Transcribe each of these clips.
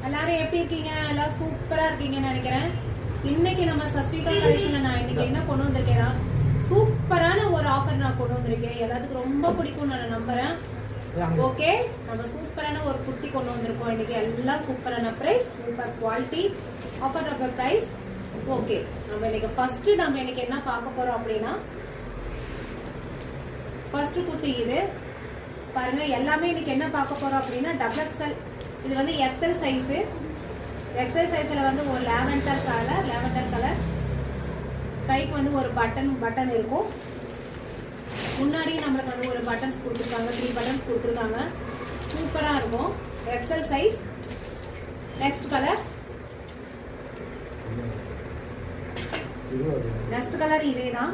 எல்லாரும் எப்படி இருக்கீங்க? எல்லாம் சூப்பரா இருக்கீங்கன்னு நினைக்கிறேன். இன்னைக்கு நம்ம சஸ்விகா கலெக்ஷன்ல நான் இன்னைக்கு என்ன கொண்டு வந்திருக்கேன்னா, சூப்பரான ஒரு ஆஃபர் நான் கொண்டு வந்திருக்கேன். எல்லாத்துக்கும் ரொம்ப பிடிக்கும் நான் நம்புறேன். ஓகே, நம்ம சூப்பரான ஒரு குர்த்தி கொண்டு வந்திருக்கோம் இன்னைக்கு. எல்லாம் சூப்பரான price, super quality, offer offer price. Okay, நம்ம இன்னைக்கு ஃபர்ஸ்ட் நம்ம இன்னைக்கு என்ன பார்க்க போறோம் அப்படின்னா, ஃபர்ஸ்ட் குர்த்தி இது பாருங்க. எல்லாமே இன்னைக்கு என்ன பார்க்க போறோம் அப்படின்னா டபுள் எக்ஸ்எல். இது வந்து எக்ஸ்எல் சைஸு. எக்ஸ்எல் சைஸில் வந்து ஒரு லாவெண்டர் கலர் கைக்கு வந்து ஒரு பட்டன் இருக்கும். முன்னாடி நம்மளுக்கு வந்து ஒரு பட்டன்ஸ் கொடுத்துருக்காங்க, 3 பட்டன்ஸ் கொடுத்துருக்காங்க. சூப்பராக இருக்கும். XL size. நெக்ஸ்ட் கலர் இதே தான்.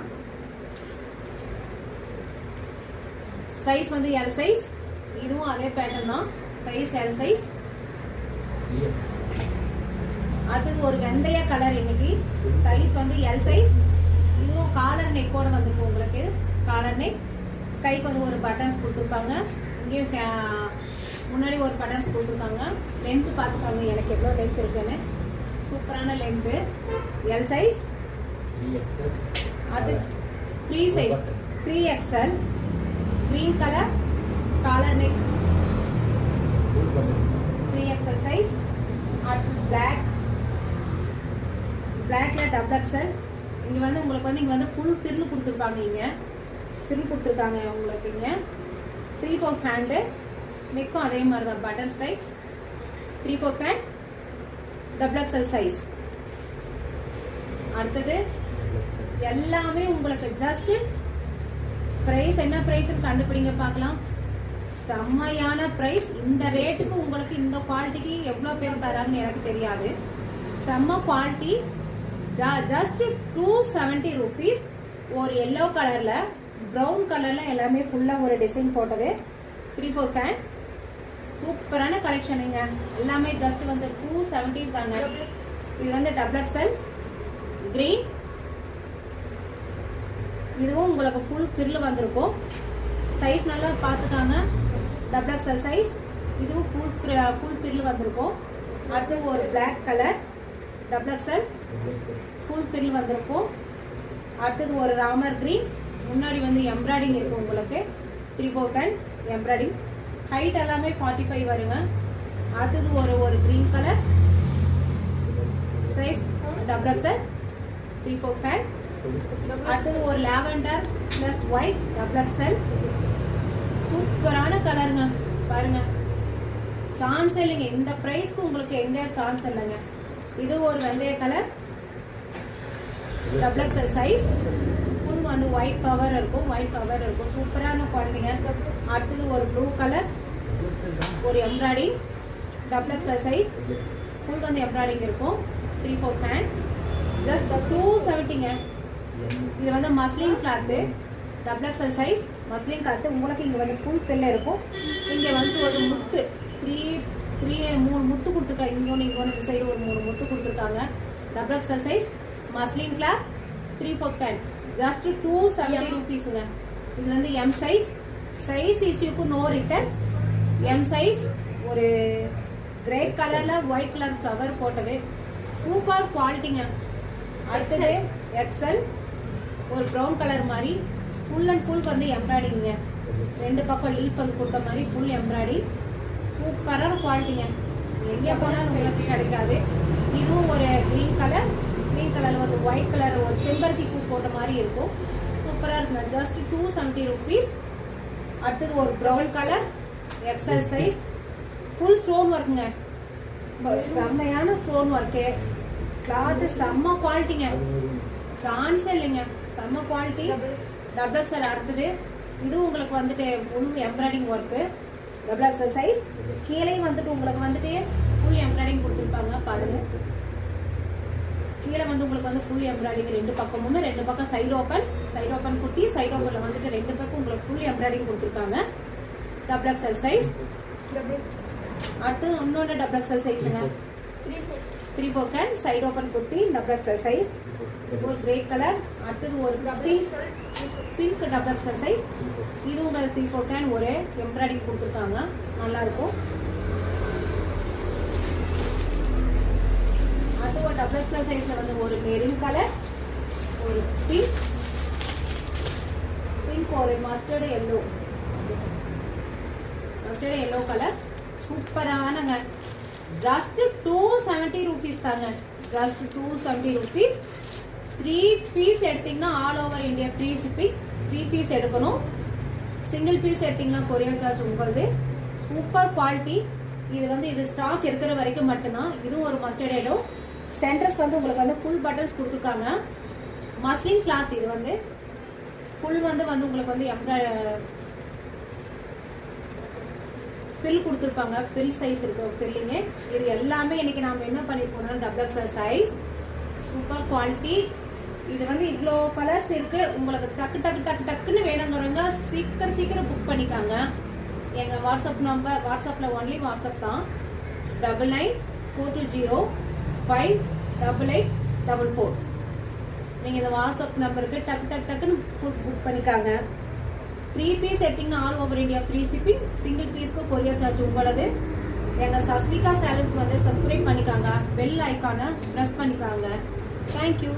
சைஸ் வந்து எல் சைஸ். இதுவும் அதே பேட்டர்ன் தான். Size L size. அது ஒரு வெந்தய கலர் இன்னைக்கு. சைஸ் வந்து எல் சைஸ். இதுவும் காலர் நெக்கோட வந்துருக்கும் உங்களுக்கு. Collar neck. கைக்கு வந்து ஒரு பட்டன்ஸ் கொடுத்துருப்பாங்க. இங்கேயும் முன்னாடி ஒரு பட்டன்ஸ் கொடுத்துருக்காங்க. லென்த்து பார்த்துக்காங்க எனக்கு எவ்வளோ லென்த் இருக்குன்னு. சூப்பரான லென்த்து. L size. அது free size 3XL. Green colour collar neck. 3XL size. பிளாக்ல டபுள் எக்ஸ்எல். இங்கே வந்து உங்களுக்கு வந்து இங்கே வந்து ஃபுல் பிரில் கொடுத்துருப்பாங்க. இங்கே பிரில் கொடுத்துருக்காங்க உங்களுக்கு. இங்கே 3/4 ஹேண்டு. நெக்கும் அதே மாதிரி தான் button type. 3/4 hand. Double XL size. அடுத்தது எல்லாமே உங்களுக்கு ஜஸ்ட் ப்ரைஸ் என்ன ப்ரைஸ்ன்னு கண்டுபிடிங்க பார்க்கலாம். செம்மையான ப்ரைஸ். இந்த ரேட்டுக்கு உங்களுக்கு இந்த குவாலிட்டிக்கு எவ்வளோ பேர் தராங்கன்னு எனக்கு தெரியாது. செம்ம குவாலிட்டி. Just 270 rupees. ஒரு எல்லோ கலரில் ப்ரௌன் கலரில் எல்லாமே ஃபுல்லாக ஒரு டிசைன் போட்டது. 3/4 ஹேண்ட். சூப்பரான கலெக்ஷனுங்க. எல்லாமே ஜஸ்ட் வந்து 270 தாங்க. இது வந்து டபுள் எக்ஸ்எல் கிரீன். இதுவும் உங்களுக்கு ஃபுல் ஃபிரில் வந்திருக்கும். சைஸ் நல்லா பார்த்துக்காங்க. Double XL size. இதுவும் ஃபுல் ஃபிரில் வந்திருக்கும். அது ஒரு black colour double XL full frill வந்திருக்கும். அடுத்தது ஒரு ராமர் கிரீன். முன்னாடி வந்து எம்ப்ராய்டிங் இருக்கும் உங்களுக்கு. 3/4 ஹேண்ட் எம்ப்ராய்டிங். ஹைட் எல்லாமே 45 வருங்க. அடுத்தது ஒரு green colour. Size double XL 3/4 hand. அடுத்தது ஒரு lavender plus white double XL. சூப்பரான கலருங்க பாருங்க. சான்ஸ் இல்லைங்க. இந்த ப்ரைஸ்க்கு உங்களுக்கு எங்க சான்ஸ் இல்லைங்க. இது ஒரு வெந்தய colour double XL size. Full வந்து ஒயிட் ஃப்ளவர் இருக்கும். சூப்பரான குவாலிட்டிங்க. அடுத்தது ஒரு ப்ளூ கலர். ஒரு embroidery double XL size. Full வந்து எம்ப்ராய்டிங் இருக்கும். 3/4 ஹேண்ட். ஜஸ்ட் 270ங்க. இது வந்து muslin cloth double XL size. Muslin cloth உங்களுக்கு இங்கே வந்து ஃபுல் ஃபில் இருக்கும். இங்கே வந்து ஒரு முத்து 3 முத்து கொடுத்துருக்காங்க. இங்கே ஒன்று இந்த சைடு ஒரு 3 முத்து கொடுத்துருக்காங்க. Double XL size muslin cloth 3/4 hand. Just 270 rupeesங்க. இது வந்து எம் சைஸ். சைஸ் இஷ்யூக்கு நோ ரிட்டன். M size. ஒரு கிரே கலரில் ஒயிட் கலர் ஃப்ளவர் போட்டது. சூப்பர் குவாலிட்டிங்க. அடுத்தது எக்ஸ்எல். ஒரு ப்ரௌன் கலர் மாதிரி ஃபுல் அண்ட் ஃபுல் வந்து எம்ப்ராய்டிங்க. 2 பக்கம் லீஃப் வந்து கொடுத்த மாதிரி ஃபுல் எம்ப்ராய்டிங். சூப்பரான குவாலிட்டிங்க. எங்கே போனாலும் உங்களுக்கு கிடைக்காது. இதுவும் ஒரு க்ரீன் கலர் வந்து ஒயிட் கலர் ஒரு செம்பருத்தி பூ போட்ட மாதிரி இருக்கும். சூப்பராக இருக்குங்க. Just 270 rupees. அடுத்தது ஒரு brown colour XL size. Full stone ஒர்க்குங்க. செம்மையான ஸ்டோன் ஒர்க்கு. கிளாத்து செம்ம குவாலிட்டிங்க. சான்ஸே இல்லைங்க. செம்ம குவாலிட்டி. Double XL. அடுத்தது இது உங்களுக்கு வந்துட்டு full embroidery work. Double XL size. கீழே வந்துட்டு உங்களுக்கு வந்துட்டு ஃபுல் எம்ப்ராய்டிங் கொடுத்துருப்பாங்க பாருங்க. கீழே வந்து உங்களுக்கு வந்து ஃபுல் எம்ப்ராய்டிங் 2 பக்கமுமே. 2 பக்கம் சைடு ஓப்பன் குட்டி. சைடு ஓப்பனில் வந்துட்டு 2 பக்கம் உங்களுக்கு ஃபுல் எம்ப்ராய்டிங் கொடுத்துருக்காங்க. Double XL size. அடுத்தது இன்னொன்று டபுள் எக்ஸ்எல் சைஸுங்க. 3/4 hand side open kurti double XL size. ஒரு கிரே கலர். அடுத்தது ஒரு பிங்க் டபுள் எக்ஸ்எல் சைஸ். இது உங்களுக்கு 3/4 ஹேண்ட் ஒரு எம்ப்ராய்டிங் கொடுத்துருக்காங்க. நல்லா இருக்கும். டபுள் எக்ஸல் சைஸில் வந்து ஒரு மெரூன் கலர், ஒரு பிங்க், ஒரு மஸ்டர்டு எல்லோ, கலர் சூப்பரானங்க. ஜஸ்ட் 270 rupees தாங்க. Just 270 rupees. 3 பீஸ் எடுத்தீங்கன்னா all over India free shipping. 3 piece எடுக்கணும். சிங்கிள் பீஸ் எடுத்தீங்கன்னா கொரியர் சார்ஜ் உங்களுது. Super quality. இது வந்து இது ஸ்டாக் இருக்கிற வரைக்கும் மட்டும்தான். இதுவும் ஒரு மஸ்டர்ட் எல்லோ. சென்டர்ஸ் வந்து உங்களுக்கு வந்து ஃபுல் பட்டன்ஸ் கொடுத்துருக்காங்க. Muslin cloth. இது வந்து ஃபுல் வந்து உங்களுக்கு வந்து ஃபில் கொடுத்துருப்பாங்க. ஃபில் சைஸ் இருக்கு, ஃபில்லிங்கு. இது எல்லாமே இன்னைக்கு நாம் என்ன பண்ணிருக்கோம்னா double XL size. Super quality. இது வந்து இவ்வளோ கலர்ஸ் இருக்கு. உங்களுக்கு டக்குன்னு வேணுங்கிறவங்க சீக்கிரம் புக் பண்ணிக்காங்க. எங்கள் வாட்ஸ்அப் நம்பர், வாட்ஸ்அப்பில் ஒன்லி வாட்ஸ்அப் தான். 9942058844. நீங்கள் இந்த வாட்ஸ்அப் நம்பருக்கு டக்குன்னு ஃபுட் புக் பண்ணிக்காங்க. 3 பீஸ் எடுத்தீங்கன்னா all over India free shipping. Single பீஸ்க்கு கொரியர் சார்ஜ் உங்களது. எங்கள் சஸ்விகா சேலன்ஸ் வந்து சப்ஸ்கிரைப் பண்ணிக்காங்க. பெல் ஐக்கானை ப்ரெஸ் பண்ணிக்காங்க. தேங்க்யூ.